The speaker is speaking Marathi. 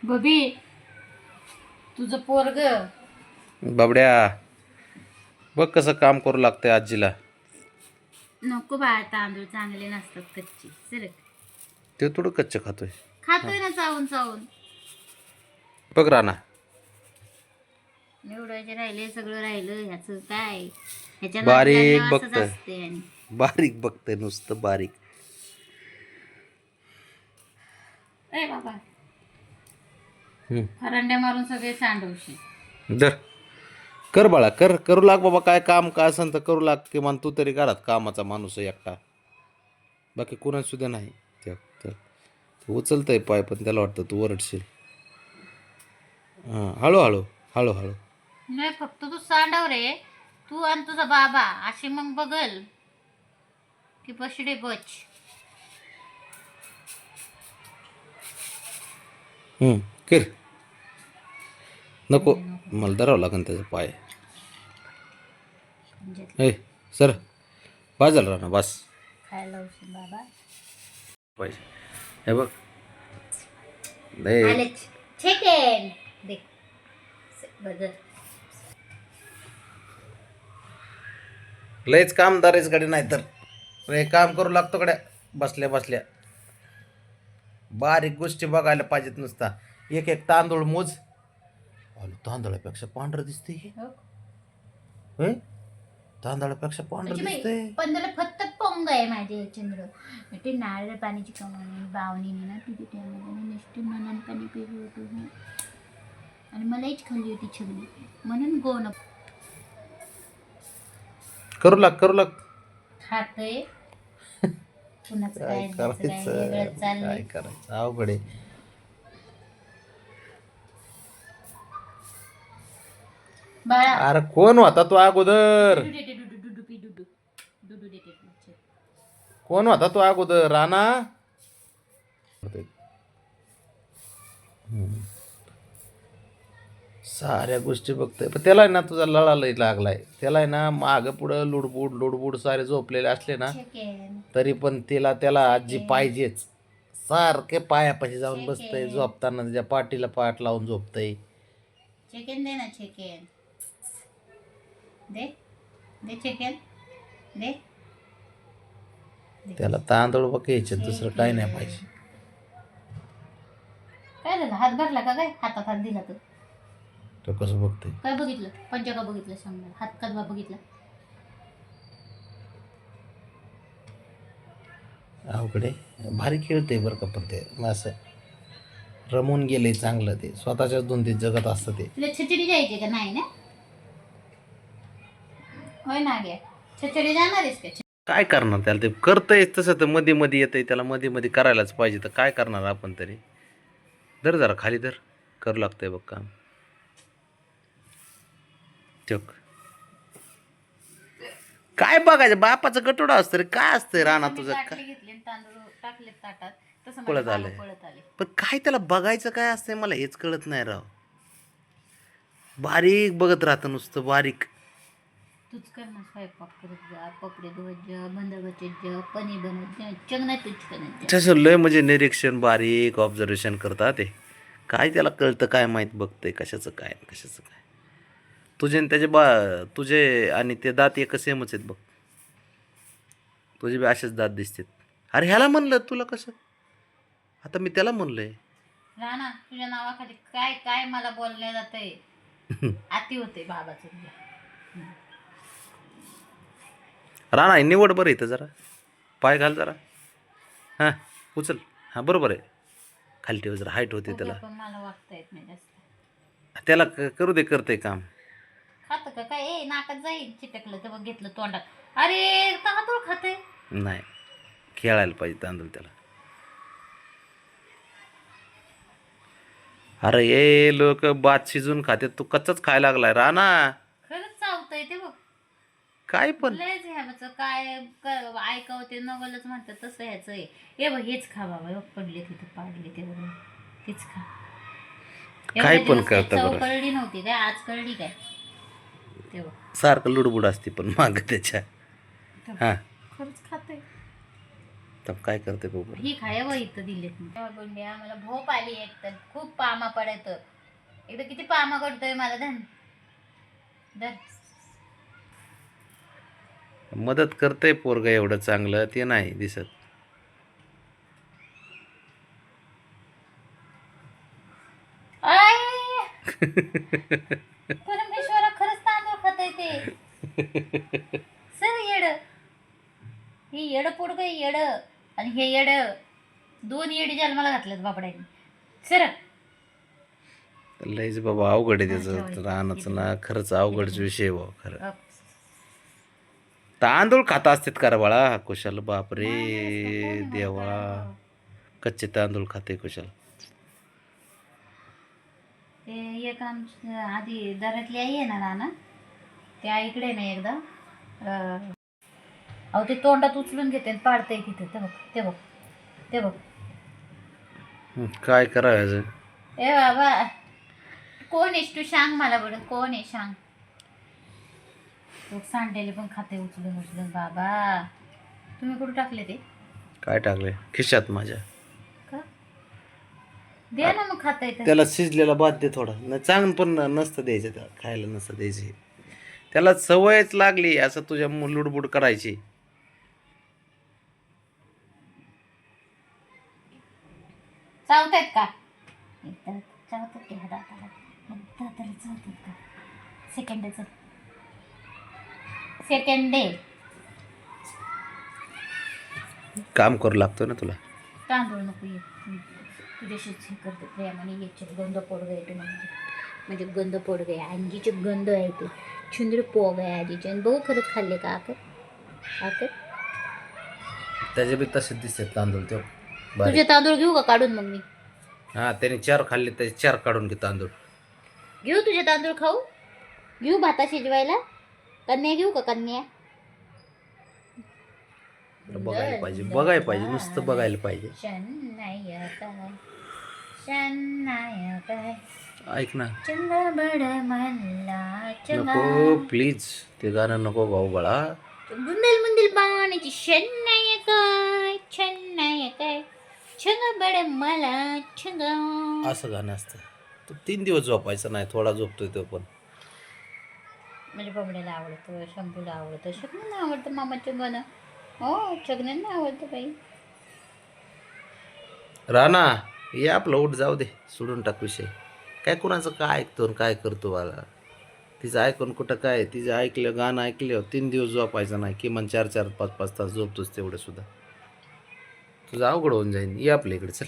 बबी तुझं पोरग बाबड्या बघ कसं काम करू लागतंय आजीला. नको बाळ, तांदूळ चांगले नसतात कच्ची. सर ते थोडं कच्चं खातोय. खातोय ना चावून चावून. बघ राणा निवडायचे राहिले, सगळं राहिलं. ह्याचं काय, ह्याच्या नादी बारीक लागल्यावर असंच बघतंय, असते. आणि बारीक बघतंय नुसतं बारीक. ए बाबा, हम्म. फरांड्या मारून सगळे सांडवशी. धर कर बाळा, कर करू लाग बाबा. काय काम काय असेल तर करू लाग. किमान तू तरी घरात कामाचा माणूस आहे एकटा, बाकी कोणाच सुद्धा नाही. ते उचलतंय पाय, पण त्याला वाटतं तू ओरडशील. हां, हळूहळू हळूहळू. नाही, फक्त तू सांडव रे. तू आणि तुझा बाबा असे मग बघल की बशडे बच. कर. नको, मला धरावं लागेल त्याचा पाय. ए सर, बस झालं राणा, बस. खायला उशीर बाबा. पाहिजे हे बघ. लय चिकन दे बदल. लयच कामदारीच गाडी नाही तर रे, काम करू लागतो गड्या बसल्या बसल्या. बारीक गोष्टी बघायला पाहिजेत नुसता. एक एक तांदूळ मोज. अरे तांदळापेक्षा पांढरं दिसतंय हे. होय, तांदळापेक्षा पांढरं दिसतंय. पण त्याला फक्त पोंग आहे माझे चंद्र. ते नारळ पाण्याची कमानी बावणीने ना तिथे त्यामध्ये नुसती मनन पाणी पिलं होतं. आणि मलाच खाल्ली होती छगडी, म्हणून गोन करू लाग करू लाग. खातय. कुणाचं काय काय वेगळं चाललंय. काय करायचं अवघड आहे. बाळा अरे कोण होता तो अगोदर? कोण होता तो अगोदर? राणा. साऱ्या गोष्टी बघतोय, पण त्याला आहे ना तुझा लळा लई लागलाय. त्याला आहे ना मागं पुढं लुडबुड लुडबुड सारे झोपलेले असले ना तरी पण त्याला आजी पाहिजेच. सारखे पायापाशी जाऊन बसतंय, झोपताना त्याच्या पाठीला पाठ लावून झोपतंय. चिकन दे ना, चिकन दे दे, चिकन दे. त्याला तांदूळ बघ घ्यायचे, दुसरं काही नाही पाहिजे. काय झालं, हात भरला का काय? हातात हात दिला तर तो कसं बघतोय. काय बघितलं? पंजा का बघितलं सांग मला. हात कदवा बघितला? अवघडे भारी खेळते बरं का, पण ते असं रमून गेले चांगलं. ते स्वतःच्याच धुंदीत जगत असतं ते. तुला छचडी जायची का नाही ना? होय ना गे, छचडी जाणार आहेस का? काय करणार त्याला, ते करतंय तसं तर मध्ये मध्ये येतंय. त्याला मध्ये मध्ये करायलाच पाहिजे, तर काय करणार आपण तरी. धर जरा खाली धर, करू लागतंय बघ काम. चक काय बघायचं, बापाचं गटोडा असतं रे. काय असतंय राणा तुझं? काय घेतले तांदूळ टाकले ताटात, तसं पळत माझे आलंय. पळत आले. पण काय त्याला बघायचं काय असतंय मला हेच कळत नाही राव. बारीक बघत राहतं नुसतं, बारीक. तूच कर ना स्वयंपाक, करत जा, कपडे धुवत जा, भांडे घासत जा, पनीर बनवत जा. चंग नाही तूच करत जा. तसं लय म्हणजे निरीक्षण, बारीक ऑब्झर्वेशन करतात ते. काय त्याला कळतं काय माहीत, बघतंय कशाचं काय कशाचं काय. तुझे आणि त्याचे तुझे आणि ते दात एक सेमच आहेत बघ. तुझे बी असेच दात दिसतात. अरे ह्याला म्हणलं तुला कसं, आता मी त्याला म्हणलंय. राणा, तुझ्या नावाखाली काय काय मला बोलल्या जातंय. आती होते बाबाचं तुझ्या. राणा निवड बरं इथं जरा, पाय घाल जरा. हां उचल. हां बरोबर आहे, खाली ठेव जरा, हाईट होते त्याला. पण मला वागता येत नाही जास्त. त्याला करू दे, करते काम. खात का काय? ए नाकात जाईल चिटकलं तर मग घेतलं तोंडात. अरे तांदूळ खाते. नाही, खेळायला पाहिजे तांदूळ त्याला. अरे ये लोक भात शिजून खाते, तू कच्चाच खायला लागलाय राणा. खरंच चावतंय ते बघ. काय पण लयच ह्याचं काय ऐकावते नवलच म्हणतात तसं ह्याचं आहे. हे बघ हेच खा बाबा, पडले तिथं पाडले ते बघ, हेच खा. काय पण करता चव बरं. कळली नव्हती काय, आज कळली काय तेव्हा. सारखं लुडबुड असते पण माग त्याच्या. हां खरंच खाते. तर काय करते बघू ही खाय व इथं दिलेत मी गुंड्या मला भोप आली एक तर खूप पामा पडत एकदा किती पामा करतोय मला धन धन मदत करते पोरग एवढं चांगलं ते नाही दिसत. आय परमेश्वरा खरंच तांदूळ खातय ते सर येड हे येड पोडग येड आणि हे येड दोन येडी जन्माला घातलेत बापड्यांनी सर लयच बाबा अवघड आहे त्याचं राहणंच ना खरंच अवघडच विषय आहे बाबा खरं. तांदूळ खाता असतात का रे बाळा कुशाल बापरे देवा कच्चे तांदूळ खाते कुशाल. ते एक आधी दरातली आई आहे ना नाना ते आईकडे ना एकदा अहो ते तोंडात उचलून घेते आणि पाडते तिथे ते बघ ते बघ ते बघ काय करायचं. ए बाबा कोण आहेस तू सांग मला बरं कोण आहे सांग लोक सांडलेले पण खाते उचलून उचलून बाबा तुम्ही कुठे टाकले ते काय टाकले खिशात माझ्या. का द्या ना मग खाता येतं त्याला शिजलेला भात दे थोडा नाही चांगलं पण नसतं द्यायचं त्याला खायला नसतं द्यायचे त्याला सवयच लागली असं तुझ्या लुडबुड करायची. चावतायत का एकदा चावतात की ह्या दाताला दाताला चावतात का सेकंडचं सेकंड डे काम करू लागतो ना तुला. तांदूळ नको ये तुझ्याशीच हे करते प्रेमाने याचे गंध पोडग येतो म्हणजे गंध पोडग आहे अंजीचे गंध आहे ते छुंदर पोग आहे आजीचे आणि बघू खरंच खाल्ले का आकर आकर त्याचे बी तसेच दिसते तांदूळ ते तुझे तांदूळ घेऊ का काढून मग मी हा त्याने 4 खाल्ले त्याचे 4 काढून घे तांदूळ. घेऊ तुझे तांदूळ खाऊ घेऊ भाता शिजवायला कन्या घेऊ का कन्या बघायला पाहिजे नुसतं बघायला पाहिजे. ऐक ना नको प्लीज ते गाणं नको गाऊ बाळा. बुंदल बुंदल पाण्याची शनाय काय छंग बड मला छंग असं गाणं असतं. तो 3 दिवस झोपायचं नाही थोडा झोपतोय तो पण. म्हणजे बबड्याला आवडतं शंभूला आवडतं शग्नांना आवडतं मामाचं गाणं हो शग्नांना आवडतं बाई. राणा ये आपलं उठ जाऊ दे सोडून टाक विषय. काय कोणाचं काय ऐकतो आणि काय करतो बाळा. तिचं ऐकून कुठं काय तिचं ऐकलं गाणं ऐकलं 3 दिवस झोपायचं नाही किमान 4-4 5-5 तास झोपतोच तेवढं सुद्धा तुझं अवघड होऊन जाईल. ये आपल्या इकडे चल.